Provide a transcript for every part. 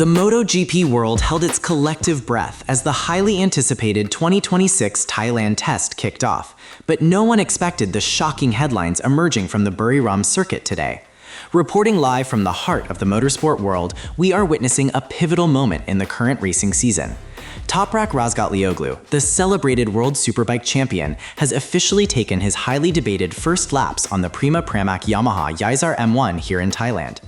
The MotoGP world held its collective breath as the highly anticipated 2026 Thailand Test kicked off, but no one expected the shocking headlines emerging from the Buriram circuit today. Reporting live from the heart of the motorsport world, we are witnessing a pivotal moment in the current racing season. Toprak Razgatlioglu, the celebrated World Superbike champion, has officially taken his highly debated first laps on the Prima Pramac Yamaha V4 M1 here in Thailand.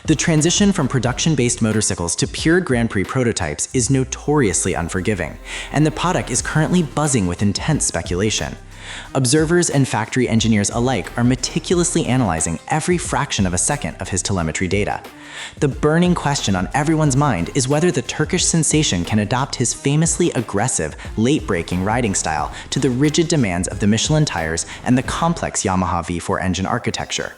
The transition from production-based motorcycles to pure Grand Prix prototypes is notoriously unforgiving, and the paddock is currently buzzing with intense speculation. Observers and factory engineers alike are meticulously analyzing every fraction of a second of his telemetry data. The burning question on everyone's mind is whether the Turkish sensation can adopt his famously aggressive, late-braking riding style to the rigid demands of the Michelin tires and the complex Yamaha V4 engine architecture.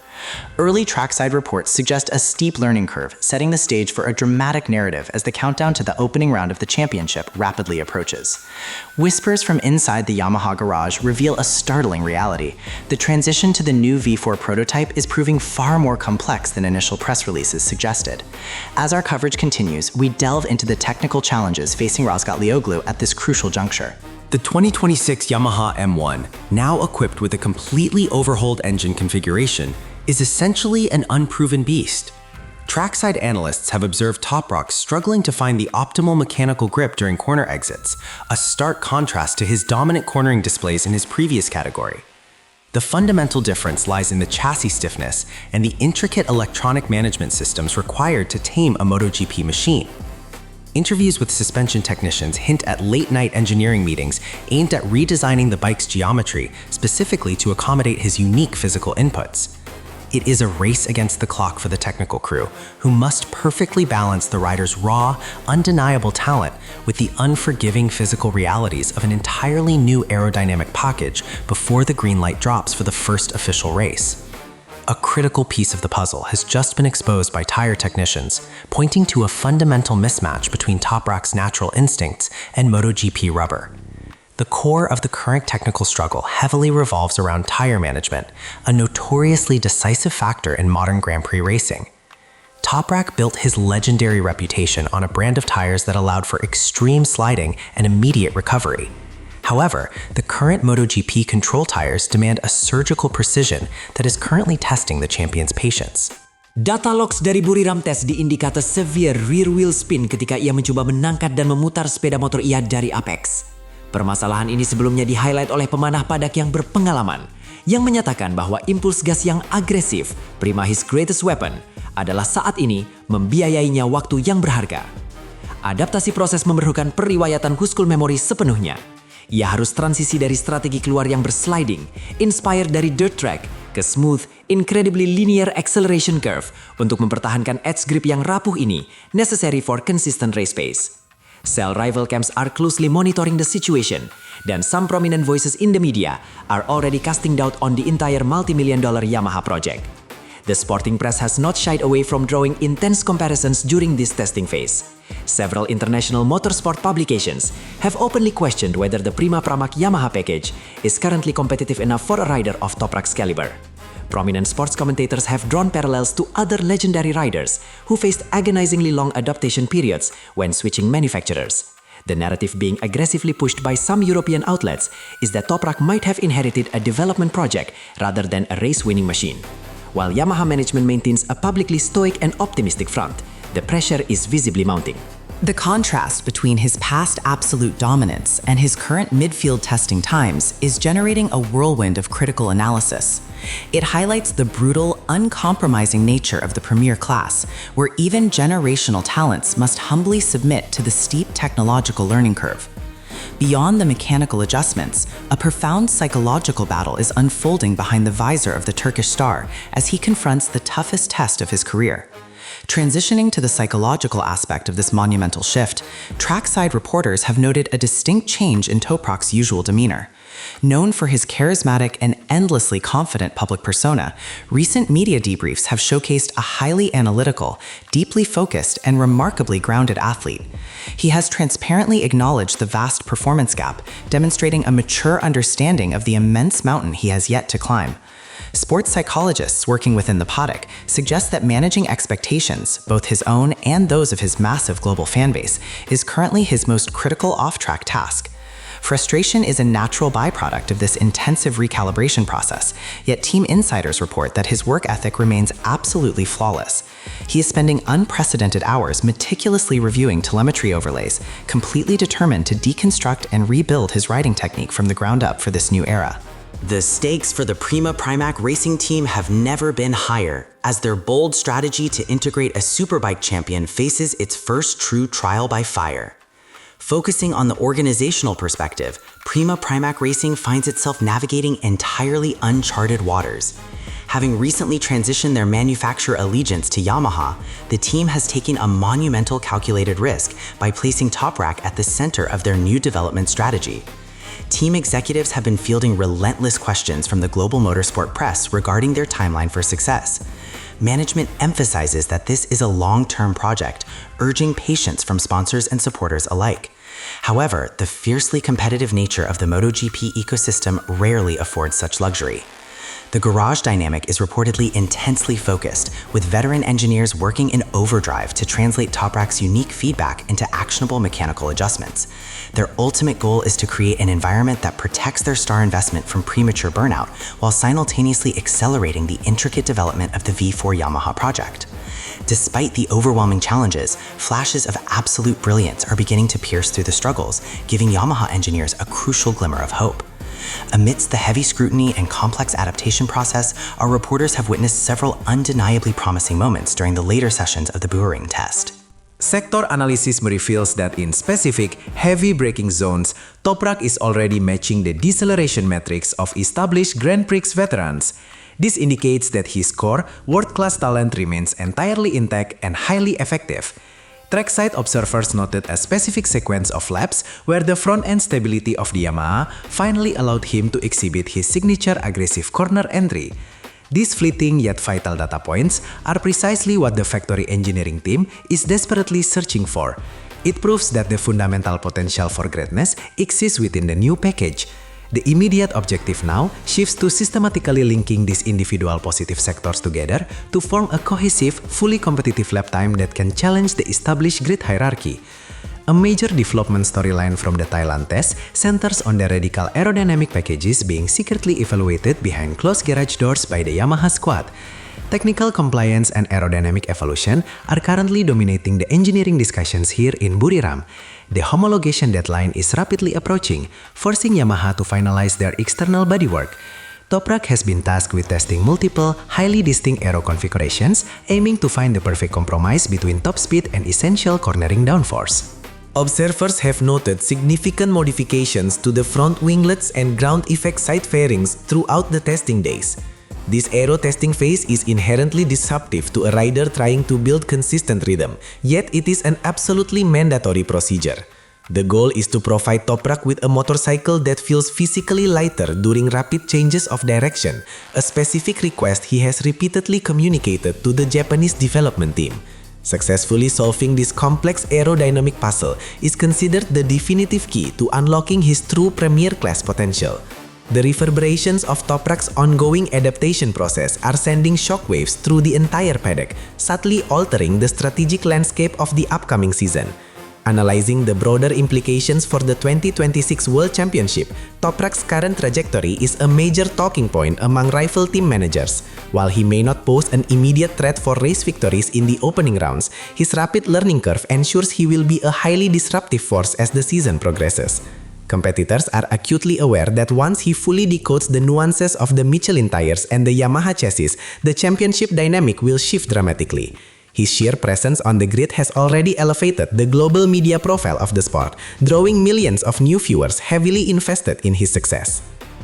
Early trackside reports suggest a steep learning curve, setting the stage for a dramatic narrative as the countdown to the opening round of the championship rapidly approaches. Whispers from inside the Yamaha garage reveal a startling reality. The transition to the new V4 prototype is proving far more complex than initial press releases suggested. As our coverage continues, we delve into the technical challenges facing Razgatlioglu at this crucial juncture. The 2026 Yamaha M1, now equipped with a completely overhauled engine configuration, is essentially an unproven beast. Trackside analysts have observed Toprak struggling to find the optimal mechanical grip during corner exits, a stark contrast to his dominant cornering displays in his previous category. The fundamental difference lies in the chassis stiffness and the intricate electronic management systems required to tame a MotoGP machine. Interviews with suspension technicians hint at late-night engineering meetings aimed at redesigning the bike's geometry specifically to accommodate his unique physical inputs. It is a race against the clock for the technical crew, who must perfectly balance the rider's raw, undeniable talent with the unforgiving physical realities of an entirely new aerodynamic package before the green light drops for the first official race. A critical piece of the puzzle has just been exposed by tire technicians, pointing to a fundamental mismatch between Toprak's natural instincts and MotoGP rubber. The core of the current technical struggle heavily revolves around tire management, a notoriously decisive factor in modern Grand Prix racing. Toprak built his legendary reputation on a brand of tires that allowed for extreme sliding and immediate recovery. However, the current MotoGP control tires demand a surgical precision that is currently testing the champion's patience. Data logs dari Buriram Test diindikasi severe rear wheel spin ketika ia mencoba menangkat dan memutar sepeda motor ia dari apex. Permasalahan ini sebelumnya di-highlight oleh pemanah paddock yang berpengalaman, yang menyatakan bahwa impuls gas yang agresif, Prima his greatest weapon, adalah saat ini membiayainya waktu yang berharga. Adaptasi proses memerlukan periwayatan huskul memori sepenuhnya. Ia harus transisi dari strategi keluar yang bersliding, inspired dari dirt track, ke smooth, incredibly linear acceleration curve untuk mempertahankan edge grip yang rapuh ini, necessary for consistent race pace. Cell rival camps are closely monitoring the situation, dan some prominent voices in the media are already casting doubt on the entire multi-million-dollar Yamaha project. The sporting press has not shied away from drawing intense comparisons during this testing phase. Several international motorsport publications have openly questioned whether the Prima Pramac Yamaha package is currently competitive enough for a rider of Toprak's caliber. Prominent sports commentators have drawn parallels to other legendary riders who faced agonizingly long adaptation periods when switching manufacturers. The narrative being aggressively pushed by some European outlets is that Toprak might have inherited a development project rather than a race-winning machine. While Yamaha management maintains a publicly stoic and optimistic front, the pressure is visibly mounting. The contrast between his past absolute dominance and his current midfield testing times is generating a whirlwind of critical analysis. It highlights the brutal, uncompromising nature of the premier class, where even generational talents must humbly submit to the steep technological learning curve. Beyond the mechanical adjustments, a profound psychological battle is unfolding behind the visor of the Turkish star as he confronts the toughest test of his career. Transitioning to the psychological aspect of this monumental shift, trackside reporters have noted a distinct change in Toprak's usual demeanor. Known for his charismatic and endlessly confident public persona, recent media debriefs have showcased a highly analytical, deeply focused, and remarkably grounded athlete. He has transparently acknowledged the vast performance gap, demonstrating a mature understanding of the immense mountain he has yet to climb. Sports psychologists working within the paddock suggest that managing expectations, both his own and those of his massive global fanbase, is currently his most critical off-track task. Frustration is a natural byproduct of this intensive recalibration process, yet team insiders report that his work ethic remains absolutely flawless. He is spending unprecedented hours meticulously reviewing telemetry overlays, completely determined to deconstruct and rebuild his riding technique from the ground up for this new era. The stakes for the Prima Pramac racing team have never been higher, as their bold strategy to integrate a superbike champion faces its first true trial by fire. Focusing on the organizational perspective, Prima Pramac Racing finds itself navigating entirely uncharted waters. Having recently transitioned their manufacturer allegiance to Yamaha, the team has taken a monumental calculated risk by placing Toprak at the center of their new development strategy. Team executives have been fielding relentless questions from the global motorsport press regarding their timeline for success. Management emphasizes that this is a long-term project, urging patience from sponsors and supporters alike. However, the fiercely competitive nature of the MotoGP ecosystem rarely affords such luxury. The garage dynamic is reportedly intensely focused, with veteran engineers working in overdrive to translate Toprak's unique feedback into actionable mechanical adjustments. Their ultimate goal is to create an environment that protects their star investment from premature burnout, while simultaneously accelerating the intricate development of the V4 Yamaha project. Despite the overwhelming challenges, flashes of absolute brilliance are beginning to pierce through the struggles, giving Yamaha engineers a crucial glimmer of hope. Amidst the heavy scrutiny and complex adaptation process, our reporters have witnessed several undeniably promising moments during the later sessions of the Buriram test. Sector analysis reveals that in specific, heavy braking zones, Toprak is already matching the deceleration metrics of established Grand Prix veterans. This indicates that his core, world-class talent remains entirely intact and highly effective. Trackside observers noted a specific sequence of laps where the front-end stability of the Yamaha finally allowed him to exhibit his signature aggressive corner entry. These fleeting yet vital data points are precisely what the factory engineering team is desperately searching for. It proves that the fundamental potential for greatness exists within the new package. The immediate objective now shifts to systematically linking these individual positive sectors together to form a cohesive, fully competitive lap time that can challenge the established grid hierarchy. A major development storyline from the Thailand test centers on the radical aerodynamic packages being secretly evaluated behind closed garage doors by the Yamaha squad. Technical compliance and aerodynamic evolution are currently dominating the engineering discussions here in Buriram. The homologation deadline is rapidly approaching, forcing Yamaha to finalize their external bodywork. Toprak has been tasked with testing multiple, highly distinct aero configurations, aiming to find the perfect compromise between top speed and essential cornering downforce. Observers have noted significant modifications to the front winglets and ground effect side fairings throughout the testing days. This aero testing phase is inherently disruptive to a rider trying to build consistent rhythm, yet it is an absolutely mandatory procedure. The goal is to provide Toprak with a motorcycle that feels physically lighter during rapid changes of direction, a specific request he has repeatedly communicated to the Japanese development team. Successfully solving this complex aerodynamic puzzle is considered the definitive key to unlocking his true premier-class potential. The reverberations of Toprak's ongoing adaptation process are sending shockwaves through the entire paddock, subtly altering the strategic landscape of the upcoming season. Analyzing the broader implications for the 2026 World Championship, Toprak's current trajectory is a major talking point among rival team managers. While he may not pose an immediate threat for race victories in the opening rounds, his rapid learning curve ensures he will be a highly disruptive force as the season progresses. Competitors are acutely aware that once he fully decodes the nuances of the Michelin tires and the Yamaha chassis, the championship dynamic will shift dramatically. His sheer presence on the grid has already elevated the global media profile of the sport, drawing millions of new viewers heavily invested in his success.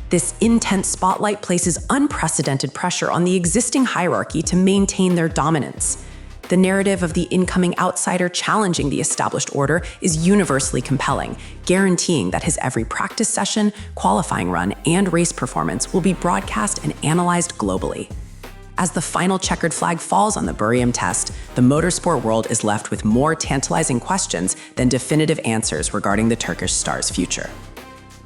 This intense spotlight places unprecedented pressure on the existing hierarchy to maintain their dominance. The narrative of the incoming outsider challenging the established order is universally compelling, guaranteeing that his every practice session, qualifying run, and race performance will be broadcast and analyzed globally. As the final checkered flag falls on the Buriram test, the motorsport world is left with more tantalizing questions than definitive answers regarding the Turkish star's future.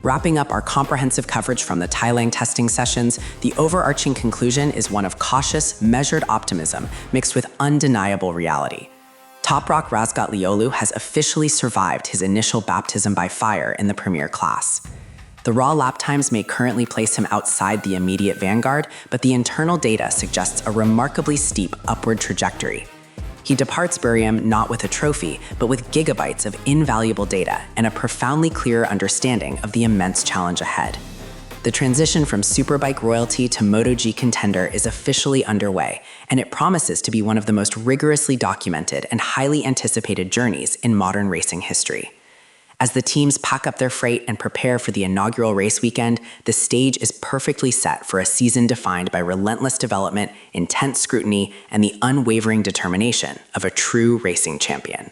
Wrapping up our comprehensive coverage from the Thailand testing sessions, the overarching conclusion is one of cautious, measured optimism mixed with undeniable reality. Toprak Razgatlioglu has officially survived his initial baptism by fire in the premier class. The raw lap times may currently place him outside the immediate vanguard, but the internal data suggests a remarkably steep upward trajectory. He departs Buriram not with a trophy, but with gigabytes of invaluable data and a profoundly clearer understanding of the immense challenge ahead. The transition from superbike royalty to MotoGP contender is officially underway, and it promises to be one of the most rigorously documented and highly anticipated journeys in modern racing history. As the teams pack up their freight and prepare for the inaugural race weekend, the stage is perfectly set for a season defined by relentless development, intense scrutiny, and the unwavering determination of a true racing champion.